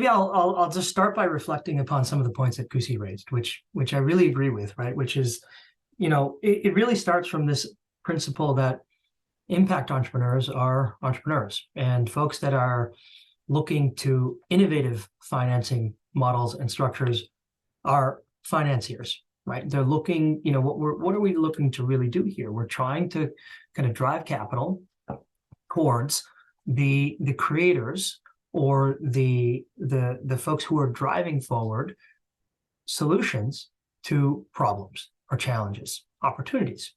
maybe I'll just start by reflecting upon some of the points that Kusi raised, which I really agree with, right? Which is, it really starts from this principle that impact entrepreneurs are entrepreneurs, and folks that are looking to innovative financing models and structures are financiers, right? They're looking, what are we looking to really do here? We're trying to kind of drive capital towards the creators or the folks who are driving forward solutions to problems or challenges, opportunities.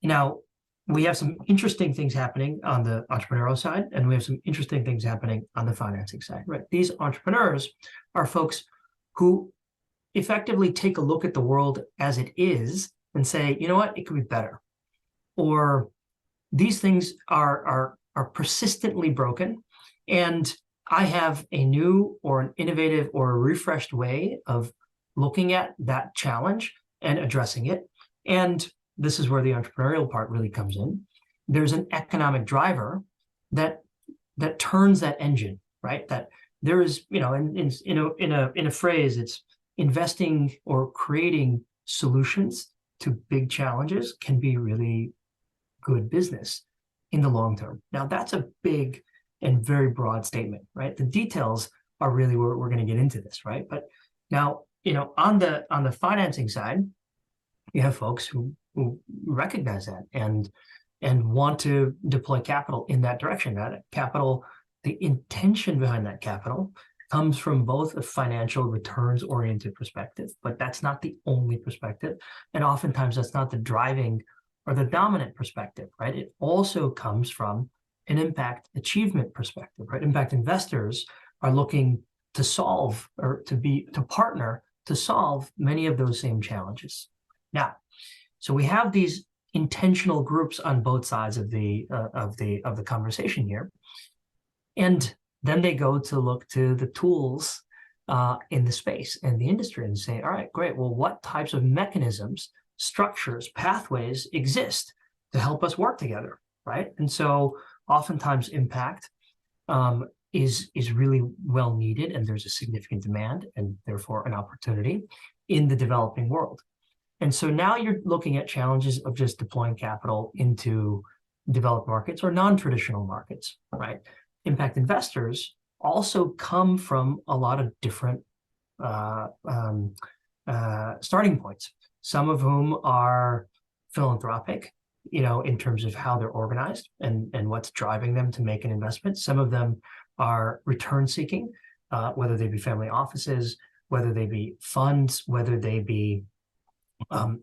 Now, we have some interesting things happening on the entrepreneurial side, and we have some interesting things happening on the financing side, right? These entrepreneurs are folks who effectively take a look at the world as it is and say, you know what, it could be better. Or these things are persistently broken, and I have a new or an innovative or a refreshed way of looking at that challenge and addressing it. And this is where the entrepreneurial part really comes in. There's an economic driver that turns that engine, right? That there is, in a phrase, it's investing or creating solutions to big challenges can be really good business in the long term. Now, that's a big and very broad statement, right? The details are really where we're going to get into this, right? But now, on the financing side, you have folks who recognize that and want to deploy capital in that direction. That capital, the intention behind that capital comes from both a financial returns-oriented perspective, but that's not the only perspective. And oftentimes that's not the driving or the dominant perspective, right? It also comes from an impact achievement perspective, right? Impact investors are looking to solve or to partner to solve many of those same challenges. Now, so we have these intentional groups on both sides of the conversation here, and then they go to look to the tools in the space and the industry and say, all right, great. Well, what types of mechanisms, structures, pathways exist to help us work together, right? And so oftentimes impact is really well needed, and there's a significant demand and therefore an opportunity in the developing world. And so now you're looking at challenges of just deploying capital into developed markets or non-traditional markets, right? Impact investors also come from a lot of different starting points, some of whom are philanthropic, in terms of how they're organized and what's driving them to make an investment. Some of them are return seeking, whether they be family offices, whether they be funds, whether they be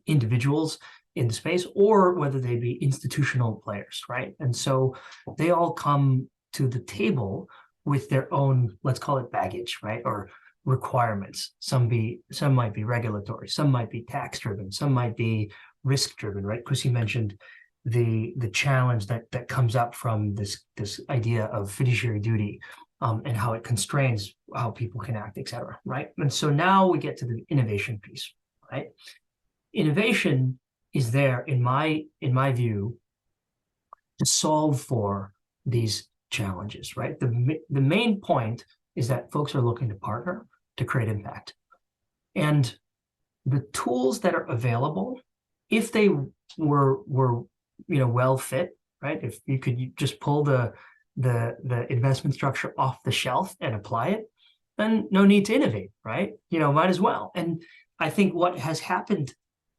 individuals in the space, or whether they be institutional players, right? And so they all come to the table with their own, let's call it baggage, right? Or requirements. Some might be regulatory, some might be tax driven, some might be risk driven, right? Kusi mentioned the challenge that comes up from this idea of fiduciary duty and how it constrains how people can act, et cetera, right? And so now we get to the innovation piece, right? Innovation is there, in my view, to solve for these challenges, right? The main point is that folks are looking to partner to create impact. And the tools that are available, if they were well fit, right? If you could just pull the investment structure off the shelf and apply it, then no need to innovate, right? Might as well. And I think what has happened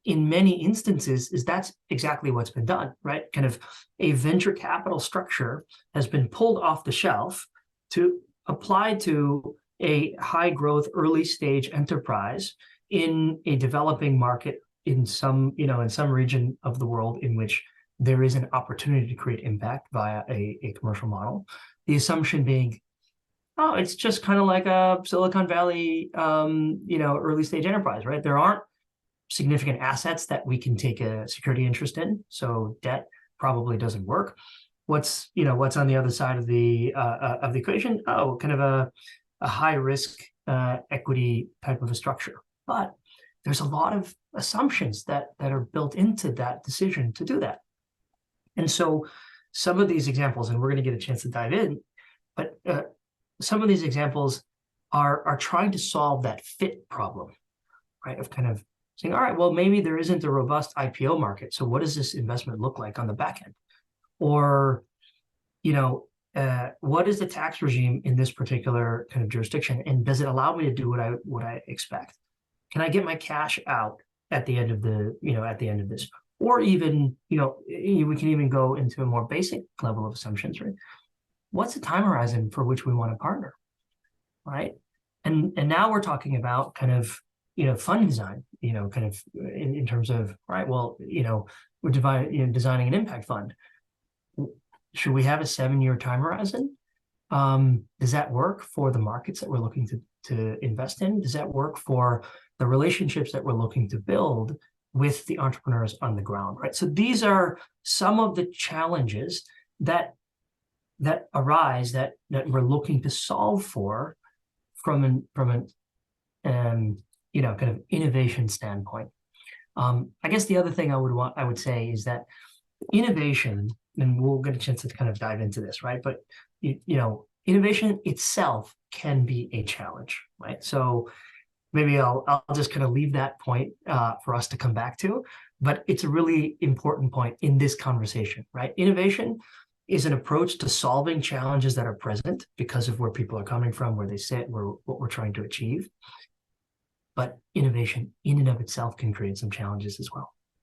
in many instances is that's exactly what's been done, right? Kind of a venture capital structure has been pulled off the shelf to apply to a high growth, early stage enterprise in a developing market in some region of the world in which there is an opportunity to create impact via a commercial model. The assumption being, oh, it's just kind of like a Silicon Valley, early stage enterprise, right? There aren't significant assets that we can take a security interest in, so debt probably doesn't work. What's on the other side of the equation? Oh, kind of a high risk equity type of a structure. But there's a lot of assumptions that are built into that decision to do that. And so some of these examples, and we're going to get a chance to dive in, but some of these examples are trying to solve that fit problem, right? Of kind of saying, all right, well, maybe there isn't a robust IPO market. So what does this investment look like on the back end? Or, what is the tax regime in this particular kind of jurisdiction? And does it allow me to do what I expect? Can I get my cash out at the end of at the end of this? Or even, we can even go into a more basic level of assumptions, right? What's the time horizon for which we want to partner, right? And now we're talking about kind of, fund design, kind of in terms of, right, well, we're designing an impact fund. Should we have a 7-year time horizon? Does that work for the markets that we're looking to invest in? Does that work for the relationships that we're looking to build with the entrepreneurs on the ground, right? So these are some of the challenges that arise that we're looking to solve for from an kind of innovation standpoint. I guess the other thing I would say is that innovation, and we'll get a chance to kind of dive into this, right? But innovation itself can be a challenge, right? So maybe I'll just kind of leave that point for us to come back to, but it's a really important point in this conversation, right? Innovation is an approach to solving challenges that are present because of where people are coming from, where they sit, what we're trying to achieve. But innovation in and of itself can create some challenges as well.